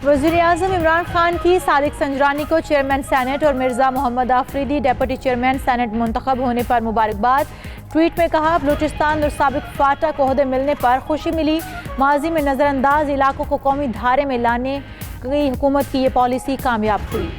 वज़ीर-ए-आज़म इमरान खान की सादिक संजरानी को चेयरमैन सेनेट और Mirza Mohammad Afridi deputy chairman senate मुंतखब होने पर मुबारकबाद। ट्वीट में कहा, बलूचिस्तान और साबिक फाटा को ओहदे मिलने पर खुशी मिली। माजी में नज़रअंदाज इलाकों को कौमी धारे में लाने की हुकूमत की ये पॉलिसी कामयाब हुई।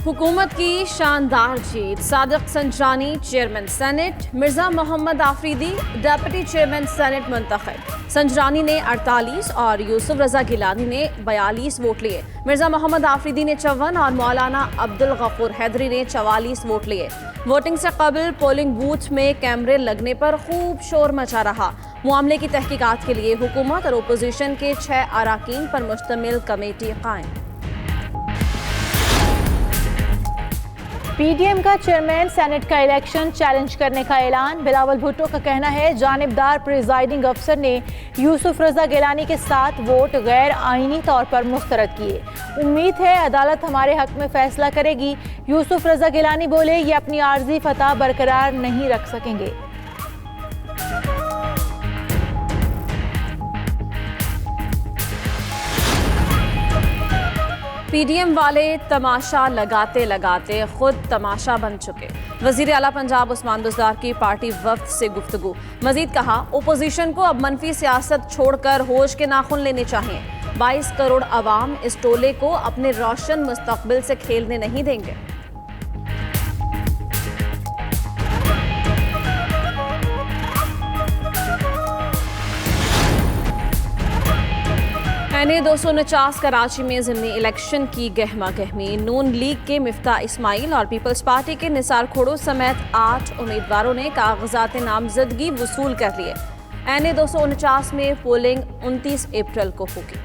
हुकूमत की शानदार जीत। Sadiq Sanjrani chairman senate, Mirza Mohammad Afridi deputy chairman senate मुंतखब। संजरानी ने 48 और यूसुफ रजा गिलानी ने 42 वोट लिए। मिर्जा मोहम्मद आफरीदी ने 54 और मौलाना अब्दुल गफूर हैदरी ने 44 वोट लिए। वोटिंग से कबल पोलिंग बूथ में कैमरे लगने पर खूब शोर मचा रहा। मामले की तहकीकात के लिए हुकूमत और ओपोजिशन के 6 अराकीन पर मुश्तमिल कमेटी कायम। पीडीएम का चेयरमैन सेनेट का इलेक्शन चैलेंज करने का ऐलान। बिलावल भुट्टो का कहना है, जानिबदार प्रिजाइडिंग अफसर ने यूसुफ रजा गिलानी के 7 वोट गैर आईनी तौर पर मुस्तरद किए। उम्मीद है अदालत हमारे हक में फैसला करेगी। यूसुफ रजा गिलानी बोले, ये अपनी आर्जी फतह बरकरार नहीं रख सकेंगे। पीडीएम वाले तमाशा लगाते लगाते खुद तमाशा बन चुके। वजीर आला पंजाब उस्मान बुज़दार की पार्टी वफ्द से गुफ्तगू। मजीद कहा, ओपोजिशन को अब मनफी सियासत छोड़कर होश के नाखून लेने चाहिए। 22 करोड़ अवाम इस टोले को अपने रोशन मुस्तकबिल से खेलने नहीं देंगे। एनए 249 कराची में ज़िमनी इलेक्शन की गहमा गहमी। नून लीग के मिफ्ता इस्माइल और पीपल्स पार्टी के निसार खोड़ो समेत 8 उम्मीदवारों ने कागजात नामजदगी वसूल कर लिए। एनए 249 में पोलिंग 29 अप्रैल को होगी।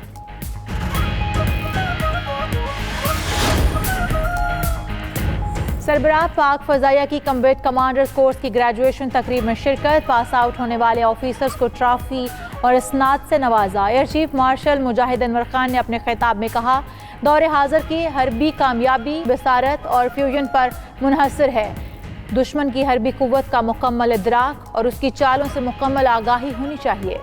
सरबराह पाक फजाइया की कम्बैट कमांडर्स कोर्स की ग्रेजुएशन तकरीब में शिरकत। पास आउट होने वाले ऑफिसर्स को ट्रॉफी और इसनाद से नवाजा। एयर चीफ मार्शल मुजाहिद अनवर खान ने अपने खिताब में कहा, दौरे हाजिर की हरबी कामयाबी बसारत और फ्यूजन पर मुनहसर है। दुश्मन की हरबी कुव्वत का मुकम्मल इदराक और उसकी चालों से मुकम्मल आगाही होनी चाहिए।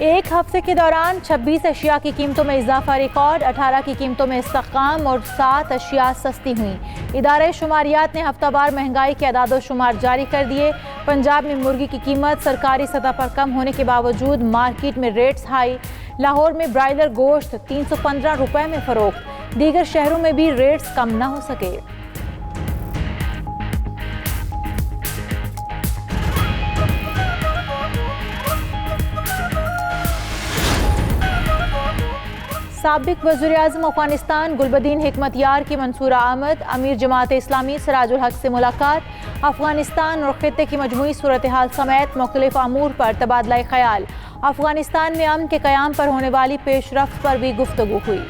एक हफ्ते के दौरान 26 अशिया की कीमतों में इजाफा रिकॉर्ड। 18 की कीमतों में इस्तहकाम और 7 अशिया सस्ती हुई। इदारे शुमारियात ने हफ्तावार महंगाई के अदाद शुमार जारी कर दिए। पंजाब में मुर्गी की कीमत सरकारी सतह पर कम होने के बावजूद मार्केट में रेट्स हाई। लाहौर में ब्रायलर गोश्त 315 रुपए में फरोख्त। दीगर शहरों में भी रेट्स कम न हो सके। साबिक वज़ीर-ए-आज़म अफगानिस्तान गुलबदीन हिकमतयार की मंसूरा आमद। अमीर जमात इस्लामी सिराजुल हक से मुलाकात। अफगानिस्तान और खित्ते की मजमूई सूरत हाल समेत मुख्तलिफ अमूर पर तबादला ख्याल। अफगानिस्तान में अमन के क़याम पर होने वाली पेशरफ्त पर भी गुफ्तगू हुई।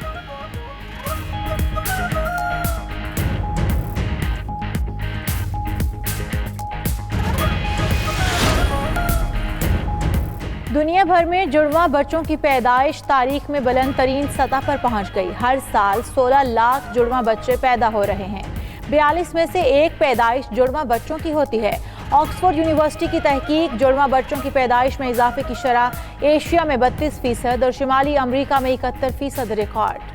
दुनिया भर में जुड़वा बच्चों की पैदाइश तारीख में बुलंद तरीन सतह पर पहुंच गई। हर साल 16 लाख जुड़वा बच्चे पैदा हो रहे हैं। 42 में से एक पैदाइश जुड़वा बच्चों की होती है। ऑक्सफोर्ड यूनिवर्सिटी की तहकीक, जुड़वा बच्चों की पैदाइश में इजाफे की शरह एशिया में 32% और शुमाली अमरीका में 71% रिकॉर्ड।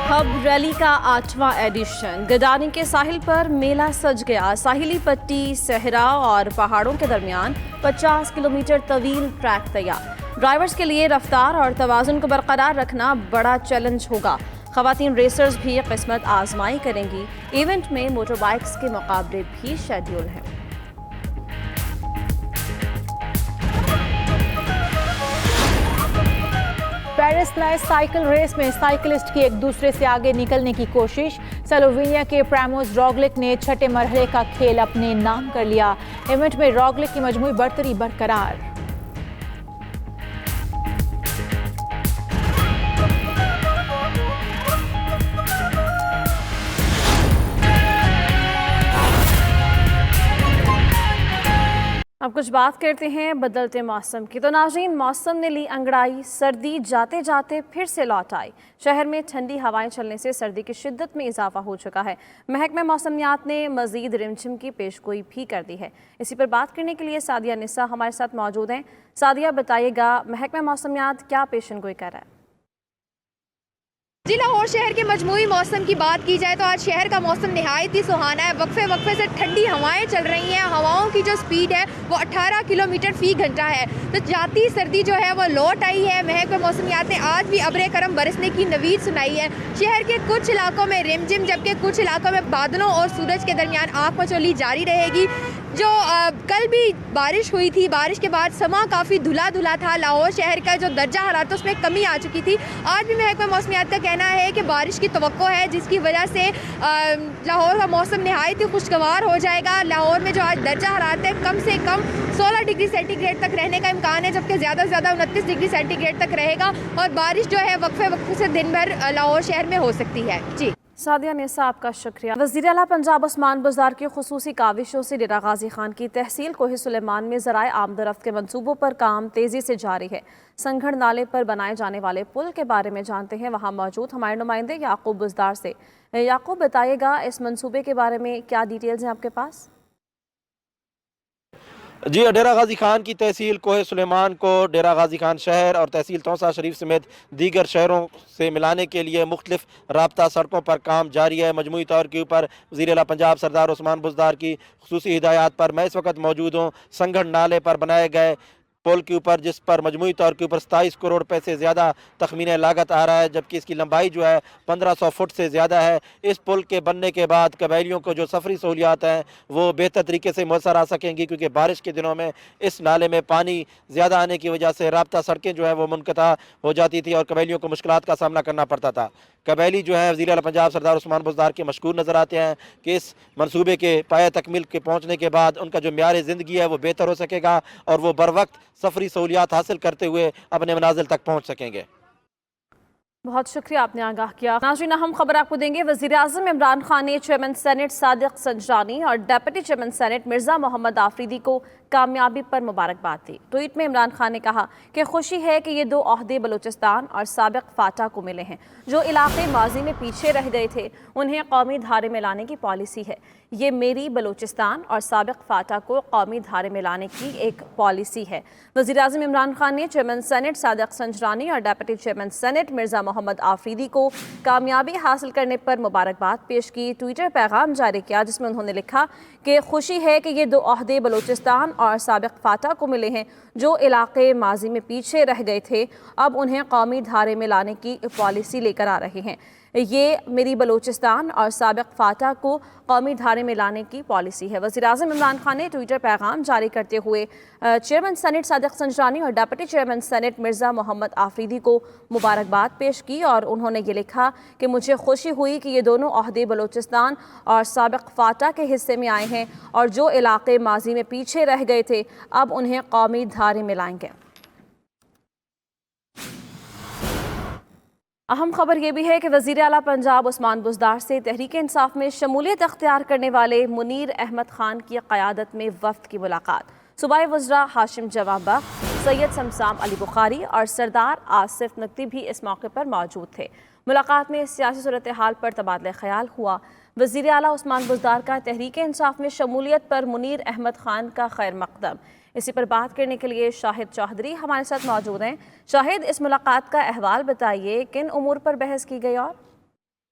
हब रैली का 8वां एडिशन। गडानी के साहिल पर मेला सज गया। साहिली पट्टी, सहरा और पहाड़ों के दरमियान 50 किलोमीटर तवील ट्रैक तैयार। ड्राइवर्स के लिए रफ्तार और तवाज़ुन को बरकरार रखना बड़ा चैलेंज होगा। ख़वातीन रेसर्स भी किस्मत आजमाई करेंगी। इवेंट में मोटर बाइक्स के मुकाबले भी शेड्यूल हैं। पेरिस नाइट साइकिल रेस में साइकिलिस्ट की एक दूसरे से आगे निकलने की कोशिश। स्लोवेनिया के प्रेमोज रोग्लिक ने 6ठे मरहले का खेल अपने नाम कर लिया। इवेंट में रोग्लिक की मजमूई बढ़तरी बरकरार। अब कुछ बात करते हैं बदलते मौसम की। तो नाज़रीन, मौसम ने ली अंगड़ाई, सर्दी जाते जाते फिर से लौट आई। शहर में ठंडी हवाएं चलने से सर्दी की शिद्दत में इजाफा हो चुका है। महकमा मौसमियात ने मजीद रिमझिम की पेशगोई भी कर दी है। इसी पर बात करने के लिए सादिया निसा हमारे साथ मौजूद हैं। सादिया, बताइएगा महकमा मौसमियात क्या पेशगोई कर रहा है? जी, लाहौर शहर के मजमूई मौसम की बात की जाए तो आज शहर का मौसम नहायत ही सुहाना है। वक्फे वक्फे से ठंडी हवाएं चल रही हैं। हवाओं की जो स्पीड है वो 18 किलोमीटर फी घंटा है। तो जाती सर्दी जो है वो लौट आई है। महकमा मौसमियात ने आज भी अब्र करम बरसने की नवीद सुनाई है। शहर के कुछ इलाकों में रिमझिम, जबकि कुछ इलाकों में बादलों और सूरज के दरमियान आँख मचोली जारी रहेगी। जो कल भी बारिश हुई थी, बारिश के बाद समा काफ़ी धुला धुला था। लाहौर शहर का जो दर्जा हरारत उसमें कमी आ चुकी थी। आज भी महकमा मौसमियात का कहना है कि बारिश की तवक्को है, जिसकी वजह से लाहौर का मौसम नहायत ही खुशगवार हो जाएगा। लाहौर में जो आज दर्जा हरारत है कम से कम 16 डिग्री सेंटीग्रेड तक रहने का इम्कान है, जबकि ज़्यादा से ज़्यादा 29 डिग्री सेंटीग्रेड तक रहेगा। और बारिश जो है वक्फे वक्फे से दिन भर लाहौर शहर में हो सकती है। जी, सादिया निसा, आपका शुक्रिया। वज़ीर आला पंजाब उस्मान बुज़दार की खुसूसी काविशों से डेरा गाजी खान की तहसील कोहे सुलेमान में ज़राए आमदरफ्त के मनसूबों पर काम तेज़ी से जारी है। संघड़ नाले पर बनाए जाने वाले पुल के बारे में जानते हैं वहाँ मौजूद हमारे नुमाइंदे याकूब बुज़दार से। याकूब, बताइएगा इस मनसूबे के बारे में क्या डिटेल्स हैं आपके पास? जी, डेरा गाजी खान की तहसील कोहे सुलेमान को डेरा गाजी खान शहर और तहसील तौसा शरीफ समेत दीगर शहरों से मिलाने के लिए मुख्तलिफ राब्ता सड़कों पर काम जारी है। मजमूई तौर के ऊपर वज़ीर आला पंजाब सरदार उस्मान बुज़दार की खुसूसी हिदायत पर मैं इस वक्त मौजूद हूँ संघड़ नाले पर बनाए गए पुल के ऊपर, जिस पर मजमूई तौर के ऊपर 27 करोड़ रुपए से ज़्यादा तखमीने लागत आ रहा है, जबकि इसकी लंबाई जो है 1500 फुट से ज़्यादा है। इस पुल के बनने के बाद कबायलियों को जो सफरी सहूलियात हैं वो बेहतर तरीके से मुयसर आ सकेंगी, क्योंकि बारिश के दिनों में इस नाले में पानी ज़्यादा आने की वजह से राब्ता सड़कें जो है वो मुनक़ता हो जाती थी और कबायलियों को मुश्किलात का सामना करना पड़ता था। कबायली जो है वज़ीर आला पंजाब सरदार उस्मान बुज़दार के मशकूर नज़र आते हैं कि इस मनसूबे के पाया तकमील के पहुँचने के बाद उनका जो म्यार ज़िंदगी है वो बेहतर हो सकेगा और वो बर वक्त सफरी सहूलियात हासिल करते हुए अपने मनाजिल तक पहुँच सकेंगे। बहुत शुक्रिया, आपने आगाह किया। नाज़रीन, अहम खबर आपको देंगे। वज़ीर आज़म इमरान खान ने चेयरमैन सेनेट सादिक संजरानी और deputy chairman senate Mirza Mohammad Afridi को कामयाबी पर मुबारकबाद दी। ट्वीट में इमरान खान ने कहा कि खुशी है कि ये दो ओहदे बलूचिस्तान और साबिक फाटा को मिले हैं। जो इलाके माजी में पीछे रह गए थे उन्हें कौमी धारे में लाने की पॉलिसी है। ये मेरी बलूचिस्तान और साबिक फाटा को कौमी धारे में लाने की एक पॉलिसी है। वज़ीर आज़म इमरान खान ने चेयरमैन सेनेट सादिक संजरानी और deputy chairman senate Mirza Mohammad Afridi को कामयाबी हासिल करने पर मुबारकबाद पेश की। ट्विटर पैगाम जारी किया जिसमें उन्होंने लिखा कि खुशी है कि ये दो ओहदे बलूचिस्तान और साबिक फाटा को मिले हैं। जो इलाके माजी में पीछे रह गए थे अब उन्हें कौमी धारे में लाने की पॉलिसी लेकर आ रहे हैं। ये मेरी बलूचिस्तान और साबिक फाटा को कौमी धारे में लाने की पॉलिसी है। वज़ीर आज़म इमरान खान ने ट्विटर पैगाम जारी करते हुए चेयरमैन सेनेट सादिक संजरानी और deputy chairman senate Mirza Mohammad Afridi को मुबारकबाद पेश की और उन्होंने ये लिखा कि मुझे खुशी हुई कि ये दोनों ओहदे बलूचिस्तान और साबिक फाटा के हिस्से में आए हैं और जो इलाके माजी में पीछे रह गए थे अब उन्हें कौमी धारे में लाएंगे। अहम खबर यह भी है कि वज़ीर आला पंजाब उस्मान बुज़दार से तहरीक इंसाफ में शमूलियत अख्तियार करने वाले मुनीर अहमद खान की क़यादत में वफ़द की मुलाकात। सूबाई वज़रा हाशिम जवां बख्श, सैयद समसाम अली बुखारी और सरदार आसिफ नकवी भी इस मौके पर मौजूद थे। मुलाकात में सियासी सूरत हाल पर तबादला ख्याल हुआ। वज़ीर आला उस्मान बुज़दार का तहरीक इंसाफ में शमूलियत पर मुनीर अहमद खान का खैर मकदम। इसी पर बात करने के लिए शाहिद चौधरी हमारे साथ मौजूद हैं। शाहिद, इस मुलाकात का अहवाल बताइए, किन उमूर पर बहस की गई? और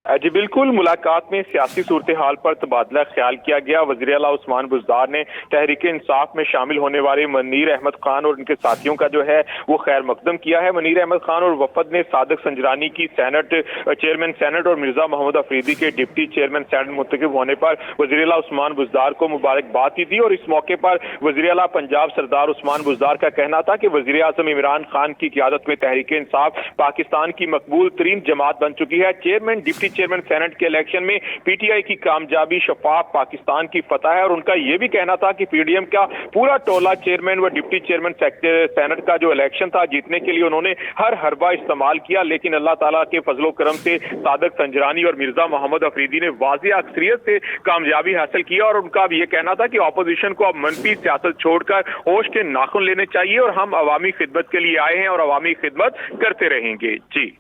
जी बिल्कुल, मुलाकात में सियासी सूरत हाल पर तबादला ख्याल किया गया। वज़ीर आला उस्मान बुज़दार ने तहरीक इंसाफ में शामिल होने वाले मुनीर अहमद खान और उनके साथियों का जो है वो खैर मकदम किया है। मुनीर अहमद खान और वफद ने सादिक संजरानी की चेयरमैन सेनेट और मिर्ज़ा मोहम्मद अफरीदी के डिप्टी चेयरमैन सेनेट मुंतखब होने पर वज़ीर आला उस्मान बुज़दार को मुबारकबाद दी और इस मौके पर वज़ीर आला पंजाब सरदार उस्मान बुज़दार का कहना था कि वज़ीर आज़म इमरान खान की क़यादत में तहरीक इंसाफ पाकिस्तान की मकबूल तरीन जमात बन चुकी है। चेयरमैन डिप्टी चेयरमैन सेनेट के इलेक्शन में पीटीआई की कामयाबी शफाफ पाकिस्तान की फतह है। और उनका यह भी कहना था कि पीडीएम का पूरा टोला चेयरमैन व डिप्टी चेयरमैन सेनेट का जो इलेक्शन था जीतने के लिए उन्होंने हर हरबा इस्तेमाल किया, लेकिन अल्लाह ताला के फजलो करम से सादिक संजरानी और मिर्जा मोहम्मद अफरीदी ने वाज़ेह अक्सरियत से कामयाबी हासिल की। और उनका अब यह कहना था कि ऑपोजिशन को अब मनफी सियासत छोड़कर होश के नाखून लेने चाहिए और हम अवामी खिदमत के लिए आए हैं और अवामी खिदमत करते रहेंगे। जी।